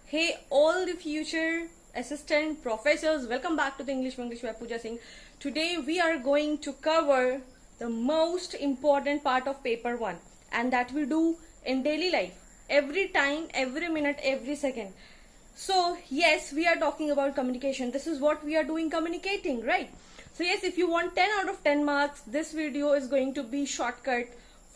Hey, all the future assistant professors, welcome back to the English with Pooja Singh. Today we are going to cover the most important part of paper 1, and that we do in daily life, every time, every minute, every second. So yes, we are talking about communication. This is what we are doing, communicating, right? So yes, if you want 10 out of 10 marks, this video is going to be shortcut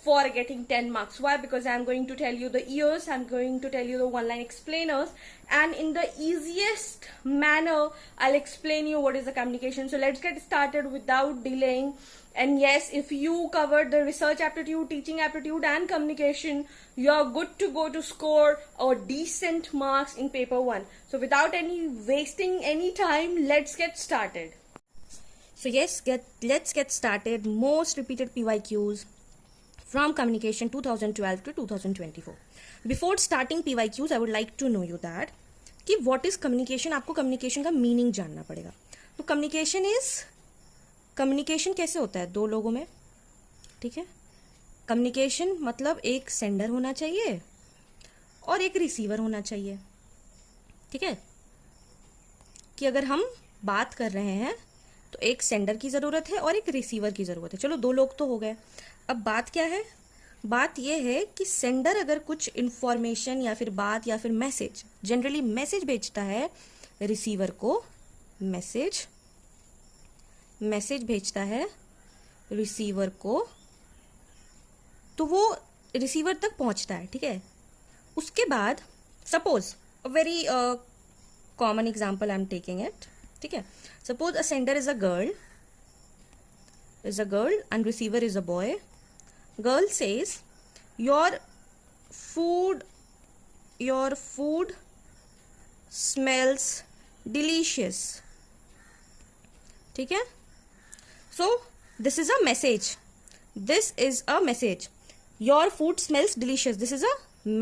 for getting 10 marks. Why? Because I'm going to tell you the years, I'm going to tell you the one line explainers, and in the easiest manner I'll explain you what is the communication. So let's get started without delaying. And yes, if you covered the research aptitude, teaching aptitude and communication, you're good to go to score a decent marks in paper 1. So without any wasting any time, let's get started. So yes, let's get started. Most repeated PYQs from communication 2012 to 2024. Before starting PYQs, I would like to know you that कि what is communication. आपको communication का meaning जानना पड़ेगा. तो communication कैसे होता है दो लोगों में, ठीक है. communication मतलब एक sender होना चाहिए और एक receiver होना चाहिए, ठीक है. कि अगर हम बात कर रहे हैं तो एक सेंडर की ज़रूरत है और एक रिसीवर की ज़रूरत है. चलो दो लोग तो हो गए. अब बात क्या है? बात यह है कि सेंडर अगर कुछ इंफॉर्मेशन या फिर बात या फिर मैसेज, जनरली मैसेज भेजता है रिसीवर को, मैसेज भेजता है रिसीवर को, तो वो रिसीवर तक पहुंचता है, ठीक है. उसके बाद suppose a very common example I am taking it, ठीक है. Suppose a sender is a girl and receiver is a boy. Girl says your food smells delicious, ठीक है. So this is a message, your food smells delicious, this is a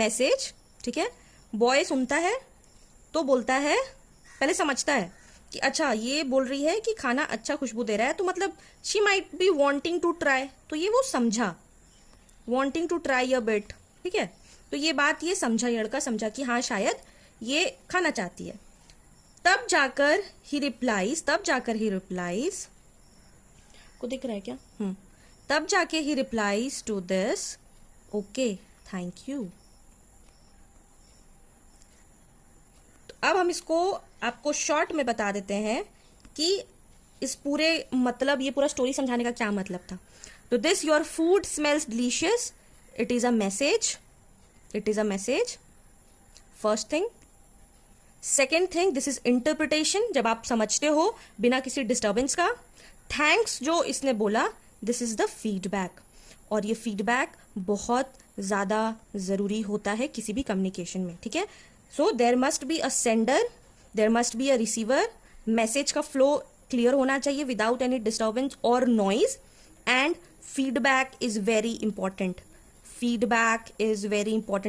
message, ठीक है. Boy सुनता है तो बोलता है, पहले समझता है कि अच्छा ये बोल रही है कि खाना अच्छा खुशबू दे रहा है, तो मतलब she might be wanting to try, तो ये वो समझा, wanting to try a bit, ठीक है. तो ये बात ये समझा, ये लड़का समझा कि हाँ शायद ये खाना चाहती है. तब जाकर ही रिप्लाइज को दिख रहा है क्या? तब जाके ही replies to this, okay thank you. अब हम इसको आपको शॉर्ट में बता देते हैं कि इस पूरे मतलब, ये पूरा स्टोरी समझाने का क्या मतलब था. तो this your food smells delicious, it is a message, first thing. Second thing, this is interpretation, जब आप समझते हो बिना किसी डिस्टर्बेंस का. थैंक्स जो इसने बोला, दिस इज द फीडबैक, और ये फीडबैक बहुत ज़्यादा ज़रूरी होता है किसी भी कम्युनिकेशन में, ठीक है. So there must be a sender, there must be a receiver, message का फ्लो क्लियर होना चाहिए विदाउट एनी डिस्टर्बेंस और noise, and feedback is very important.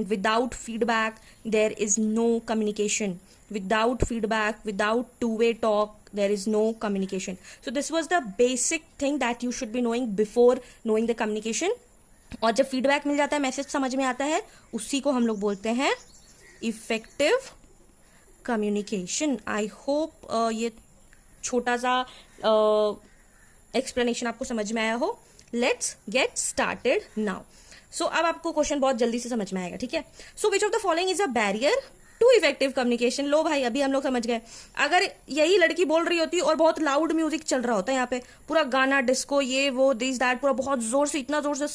Without feedback there is no communication. Without feedback, without two-way talk, there is no communication. So this was the basic thing that you should be knowing before knowing the communication. और जब feedback मिल जाता है, message समझ में आता है, उसी को हम लोग बोलते हैं effective communication. I hope ये छोटा सा explanation आपको समझ में आया हो. Let's get started now. So अब आपको क्वेश्चन बहुत जल्दी से समझ में आएगा, ठीक है. So which of the following is a barrier to effective communication? लो भाई, अभी हम लोग समझ गए. अगर यही लड़की बोल रही होती और बहुत लाउड म्यूजिक चल रहा होता है, यहाँ पे पूरा गाना, डिस्को, ये वो दिस दैट, पूरा बहुत जोर से, इतना जोर से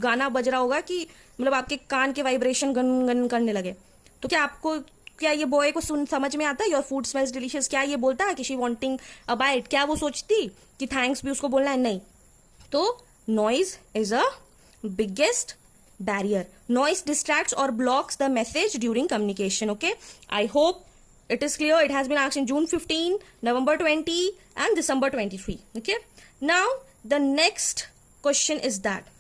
गाना बज रहा होगा कि मतलब आपके कान के वाइब्रेशन गन गन करने लगे, तो क्या ये बॉय को समझ में आता है योर फूड स्मेल्स डिलीशियस? क्या ये बोलता है कि शी वांटिंग अ बाइट? क्या वो सोचती कि थैंक्स भी उसको बोलना है? नहीं. तो noise is a biggest barrier. Noise distracts or blocks the message during communication. Okay, I hope it is clear. It has been asked in June 15, November 20 and December 23. Okay, now the next question is that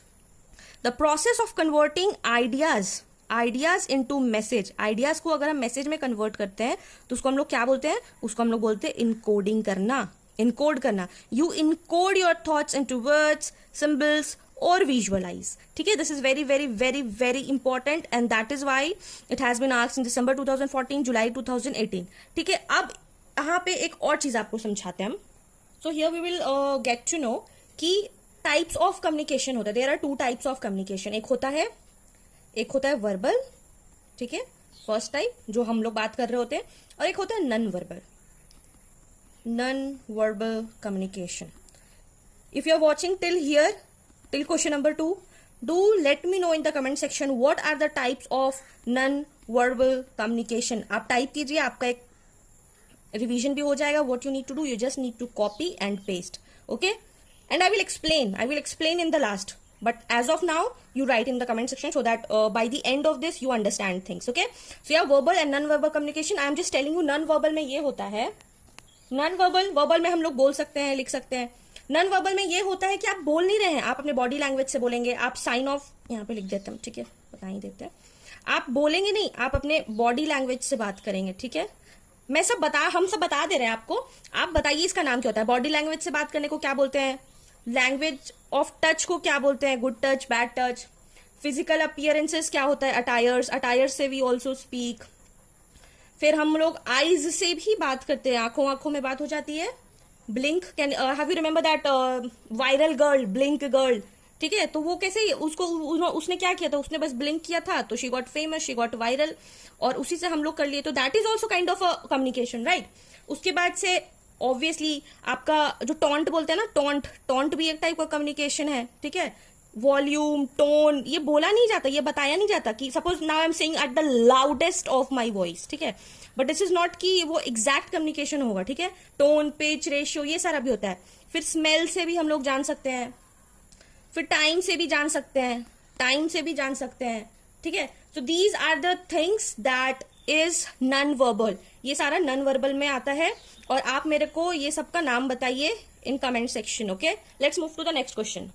the process of converting ideas into message. ideas को अगर हम message में convert करते हैं तो उसको हम लोग क्या बोलते हैं? उसको हम लोग बोलते हैं इनकोडिंग करना. You encode your thoughts into words, symbols or visualize. ठीक है, this is very very very very important and that is why it has been asked in December 2014, July 2018. ठीक है, अब यहाँ पे एक और चीज आपको समझाते हैं हम. So here we will get to know कि टाइप्स ऑफ कम्युनिकेशन होता है. There are two types of communication. एक होता है वर्बल, ठीक है, फर्स्ट टाइप जो हम लोग बात कर रहे होते हैं, और एक होता है non verbal communication. If you are watching till here, till question number 2, do let me know in the comment section what are the types of non-verbal communication. आप टाइप कीजिए, आपका एक रिवीजन भी हो जाएगा. what you need to do, you just need to copy and paste, okay, and I will explain in the last, but as of now you write in the comment section so that by the end of this you understand things, okay. So yeah, verbal and non-verbal communication. I am just telling you non-verbal में ये होता है, verbal में हम लोग बोल सकते हैं, लिख सकते हैं. नॉन वर्बल में ये होता है कि आप बोल नहीं रहे हैं, आप अपने बॉडी लैंग्वेज से बोलेंगे. आप साइन ऑफ यहाँ पे लिख देते हैं, ठीक है, बता ही देते हैं. आप बोलेंगे नहीं, आप अपने बॉडी लैंग्वेज से बात करेंगे, ठीक है. हम सब बता दे रहे हैं आपको. आप बताइए इसका नाम क्या होता है. बॉडी लैंग्वेज से बात करने को क्या बोलते हैं. लैंग्वेज ऑफ टच को क्या बोलते हैं. Good touch, bad touch. Physical appearances क्या होता है. अटायर्स से वी ऑल्सो स्पीक. फिर हम लोग आईज से भी बात करते हैं, आंखों में बात हो जाती है. Blink, can have you remember that viral girl, blink girl, ठीक है. तो वो कैसे, उसने क्या किया था, उसने बस ब्लिंक किया था तो she got famous, she got viral, और उसी से हम लोग कर लिए. तो that is also kind of a communication, right. उसके बाद से ऑब्वियसली आपका जो टॉन्ट बोलते हैं ना, टॉन्ट भी एक टाइप का कम्युनिकेशन है, ठीक है. वॉल्यूम, टोन, ये बोला नहीं जाता, ये बताया नहीं जाता कि suppose now I am saying at the loudest of my voice, ठीक है, बट दिस इज नॉट कि वो एग्जैक्ट कम्युनिकेशन होगा, ठीक है. टोन, पिच, रेशियो, ये सारा भी होता है. फिर स्मेल से भी हम लोग जान सकते हैं. फिर टाइम से भी जान सकते हैं, ठीक है. So these are the things that is non verbal. ये सारा नॉन वर्बल में आता है, और आप मेरे को ये सबका नाम बताइए in comment section, okay. Let's move to the next question.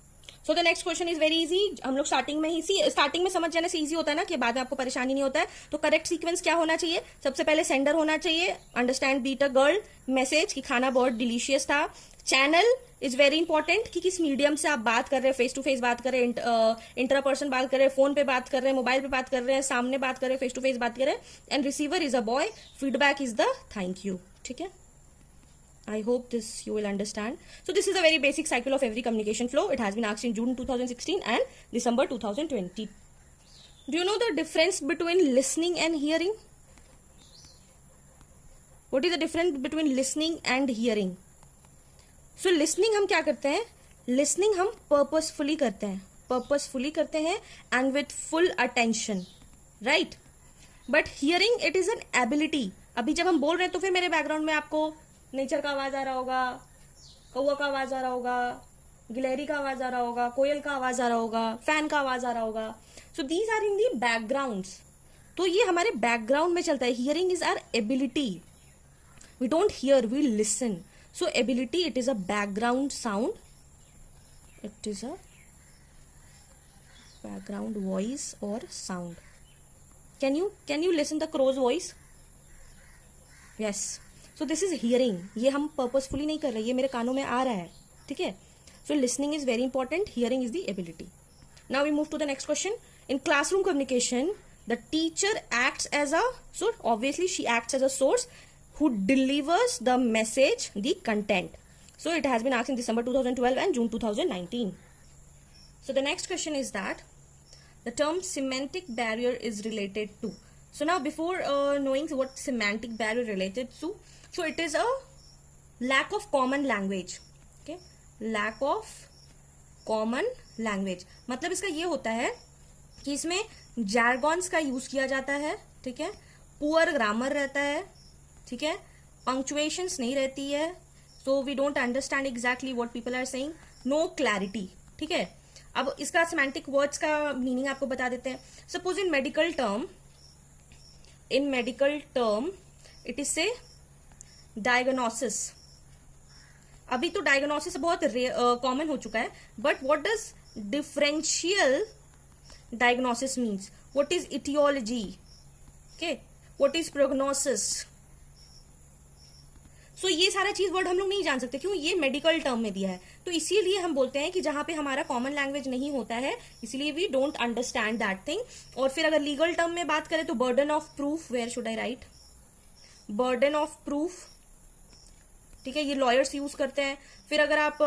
So the next question is very easy. हम लोग स्टार्टिंग में समझ जाने से इजी होता है ना, कि बाद में आपको परेशानी नहीं होता है. तो करेक्ट सीक्वेंस क्या होना चाहिए. सबसे पहले सेंडर होना चाहिए, understand beat a girl. Message कि खाना बहुत डिलीशियस था. चैनल इज वेरी इंपॉर्टेंट कि किस मीडियम से आप बात कर रहे हैं. फेस टू फेस बात कर रहे हैं, इंटर पर्सन बात कर रहे हैं, फोन पे बात कर रहे हैं, मोबाइल पे बात कर रहे हैं, सामने बात कर रहे हैं, फेस टू फेस बात कर रहे हैं. And receiver is a boy. Feedback is the thank you, ठीक है. I hope this you will understand. So this is a very basic cycle of every communication flow. It has been asked in June 2016 and December 2020. Do you know the difference between listening and hearing? What is the difference between listening and hearing? So listening हम क्या करते हैं. Listening हम purposefully करते हैं and with full attention, right? But hearing it is an ability. अभी जब हम बोल रहे हैं तो फिर मेरे बैकग्राउंड में आपको नेचर का आवाज आ रहा होगा, कौवा का आवाज आ रहा होगा, गिलहरी का आवाज आ रहा होगा, कोयल का आवाज आ रहा होगा, फैन का आवाज आ रहा होगा. So these are in the backgrounds. तो ये हमारे बैकग्राउंड में चलता है. Hearing is our ability. We don't hear, we listen. So ability, it is a background sound, it is a background voice और sound. Can you listen the crows voice. Yes. So this is hearing. ये हम purposefully नहीं कर रहे, ये मेरे कानों में आ रहा है, ठीक है. So listening is very important. Hearing is the ability. Now we move to the next question. In classroom communication the teacher acts as a, so obviously she acts as a source who delivers the message, the content. So it has been asked in December 2012 and June 2019. So the next question is that the term semantic barrier is related to. So now before knowing what semantic barrier related to, so it is a lack of common language. Okay, lack of common language. मतलब इसका ये होता है कि इसमें jargons का use किया जाता है, ठीक है, पुअर ग्रामर रहता है, ठीक है, पंक्चुएशंस नहीं रहती है, so we don't understand exactly what people are saying, no clarity, ठीक है. अब इसका सेमेंटिक वर्ड्स का मीनिंग आपको बता देते हैं. Suppose in medical term it is say diagnosis. अभी तो डायग्नोसिस बहुत कॉमन हो चुका है, but what does differential diagnosis means, what is etiology, okay, what is prognosis. So ये सारा चीज वर्ड हम लोग नहीं जान सकते, क्यों? ये मेडिकल टर्म में दिया है, तो इसीलिए हम बोलते हैं कि जहां पे हमारा कॉमन लैंग्वेज नहीं होता है, इसीलिए we don't understand that thing. और फिर अगर लीगल टर्म में बात करें तो burden of proof, where should I write? Burden of proof, ठीक है, ये लॉयर्स यूज करते हैं। फिर अगर आप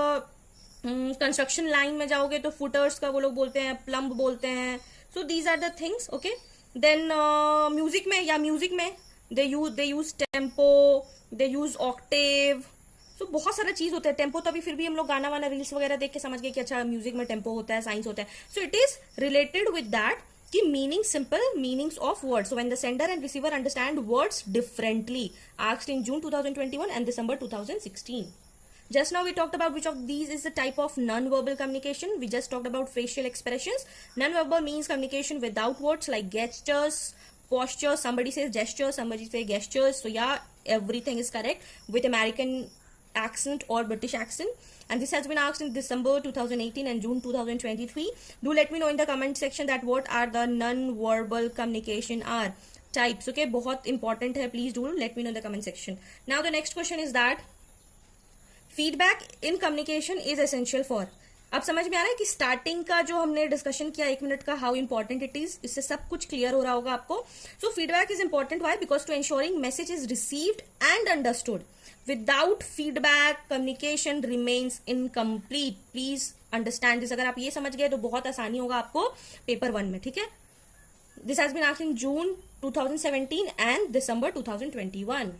कंस्ट्रक्शन लाइन में जाओगे तो फुटर्स का वो लोग बोलते हैं, प्लम्ब बोलते हैं। So these are the things, okay. Then music में, या म्यूजिक में they use tempo, they use octave. So बहुत सारा चीज होता है। टेम्पो तो अभी फिर भी हम लोग गाना वाना रील्स वगैरह देख के समझ गए कि अच्छा म्यूजिक में टेम्पो होता है, साइंस होता है। So it is related with that कि meaning, simple meanings of words, when the sender and receiver understand words differently, asked in June 2021 and December 2016. Just now we talked about which of these is the type of non-verbal communication. We just talked about facial expressions. Non-verbal means communication without words, like gestures, postures. Somebody says gestures, somebody says gestures. So yeah, everything is correct with American accent or British accent. And this has been asked in December 2018 and June 2023. Do let me know in the comment section that what are the non-verbal communication are types. Okay, बहुत important है. Please do let me know in the comment section. Now the next question is that feedback in communication is essential for. अब समझ में आ रहा है कि starting का जो हमने डिस्कशन किया 1 मिनट का, हाउ इंपॉर्टेंट इट इज, इससे सब कुछ क्लियर हो रहा होगा आपको। So feedback is important, why? Because to ensuring message is received and understood. Without feedback communication remains incomplete. Please understand this. अगर आप ये समझ गए तो बहुत आसानी होगा आपको पेपर 1 में, ठीक है। This has been asked in June 2017 and December 2021.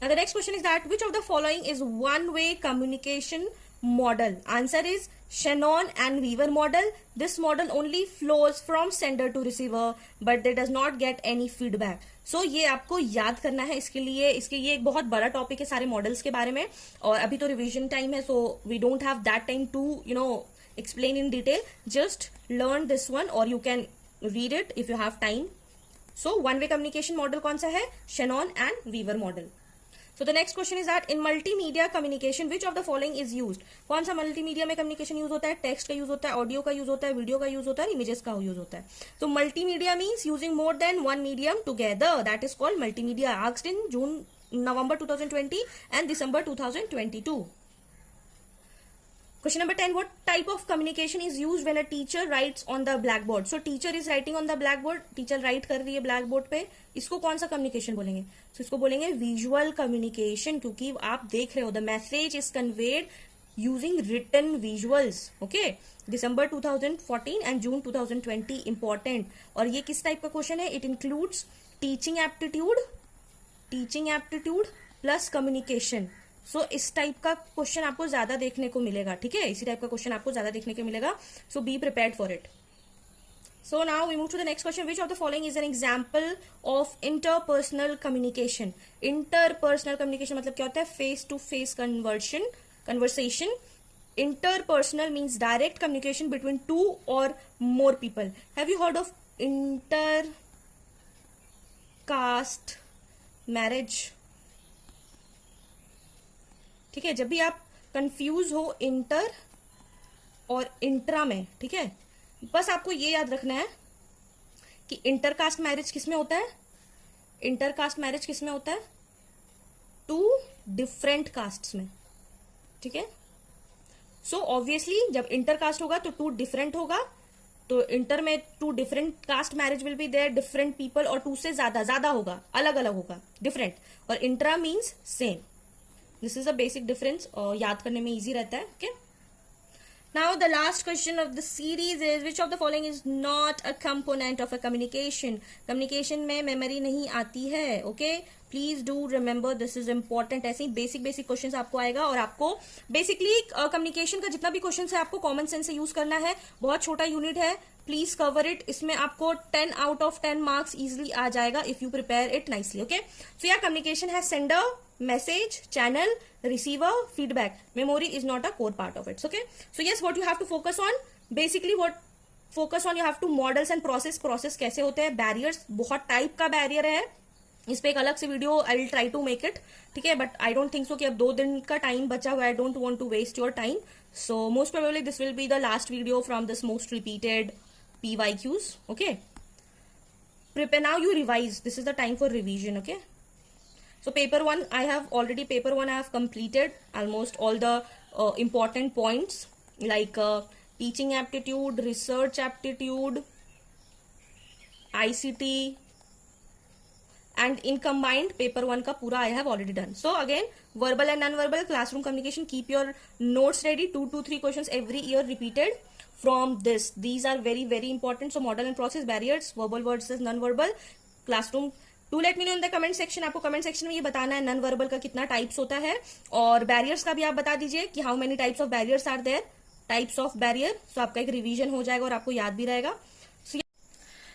Now the next question is that which of the following is one-way communication model? Answer is Shannon and Weaver model. This model only flows from sender to receiver, but they does not get any feedback. So ये आपको याद करना है। इसके लिए ये एक बहुत बड़ा टॉपिक है सारे मॉडल्स के बारे में, और अभी तो रिवीजन टाइम है, so we don't have that time to explain in detail. Just learn this one or you can read it if you have time. So one-way communication model कौन सा है? Shannon and Weaver model. So the next question is that in multimedia communication which of the following is used? कौन सा multimedia में communication use होता है? Text का use होता है, ऑडियो का यूज होता है, वीडियो का यूज होता है, इमेजेस का यूज होता है। तो multimedia means using more than one medium together, that is called multimedia. Asked in November 2020 and December 2022. Question number 10. What type of communication is used when a teacher writes on the blackboard? So teacher is writing on the blackboard. Teacher write कर रही है blackboard पे. इसको कौन सा communication बोलेंगे? So इसको बोलेंगे visual communication, क्योंकि आप देख रहे हो the message is conveyed using written visuals. Okay. December 2014 and June 2020 important. और ये किस टाइप का क्वेश्चन है? It includes teaching aptitude plus communication. सो इस टाइप का क्वेश्चन आपको ज्यादा देखने को मिलेगा, ठीक है। इसी टाइप का क्वेश्चन आपको ज्यादा देखने को मिलेगा, so be prepared for it. So now we move to the next question. Which of the following is an example of interpersonal communication? Interpersonal communication मतलब क्या होता है? Face to face conversation. Interpersonal means direct communication between 2 और more people. Have you heard of inter caste marriage? ठीक है, जब भी आप कंफ्यूज हो इंटर और इंट्रा में, ठीक है, बस आपको ये याद रखना है कि इंटरकास्ट मैरिज किसमें होता है? इंटरकास्ट मैरिज किसमें होता है? 2 डिफरेंट कास्ट्स में, ठीक है। सो ऑब्वियसली जब इंटरकास्ट होगा तो 2 डिफरेंट होगा, तो इंटर में 2 different caste marriage will be there, different people, और 2 से ज्यादा होगा, अलग अलग होगा, डिफरेंट। और intra means same. This is a basic difference, और याद करने में इजी रहता है, okay. Now the last question of the series is which of the following is not a component of a communication? Communication में memory नहीं आती है, okay. Please do remember, this is important. ऐसे ही बेसिक क्वेश्चन आपको आएगा, और आपको basically communication का जितना भी क्वेश्चन है आपको कॉमन सेंस से यूज करना है। बहुत छोटा यूनिट है, प्लीज कवर इट। इसमें आपको 10 out of 10 मार्क्स इजिली आ जाएगा if you prepare it nicely, okay. So या कम्युनिकेशन है sender, message, channel, receiver, feedback. Memory is not a core part of it, okay. So yes, what you have to focus on, basically what focus on, you have to models and process कैसे होते हैं, barriers, बहुत type का barrier है, इस पे एक अलग से video I will try to make it, ठीक है। But I don't think so कि अब 2 दिन का टाइम बचा हुआ है, I don't want to waste your time, so most probably this will be the last video from this most repeated PYQs, okay. Prepare now, you revise, this is the time for revision, okay. So paper 1, I have completed almost all the important points like teaching aptitude, research aptitude, ICT, and in combined paper 1 ka pura I have already done. So again, verbal and non-verbal classroom communication, keep your notes ready. 2 to 3 questions every year repeated from this. These are very very important. So model and process, barriers, verbal versus non-verbal, classroom. To let me know in the comment section. आपको comment section में ये बताना है non verbal का कितना types होता है, और बैरियर्स का भी आप बता दीजिए कि how many types of barriers are there, types of barrier. So आपका एक रिवीजन हो जाएगा और आपको याद भी रहेगा.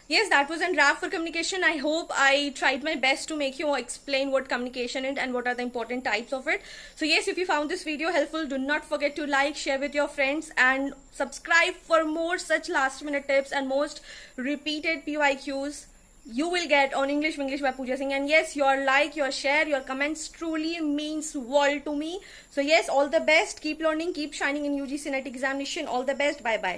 Yes, that was a wrap for communication. I hope I tried my best to make you explain what communication is and what are the important types of it. So yes, if you found this video helpful, do not forget to like, share with your friends, and subscribe for more such last minute tips and most repeated PYQs you will get on English Winglish by Pooja Singh. And yes, your like, your share, your comments truly means world to me. So yes, all the best. Keep learning, keep shining in UGC NET examination. All the best. Bye bye.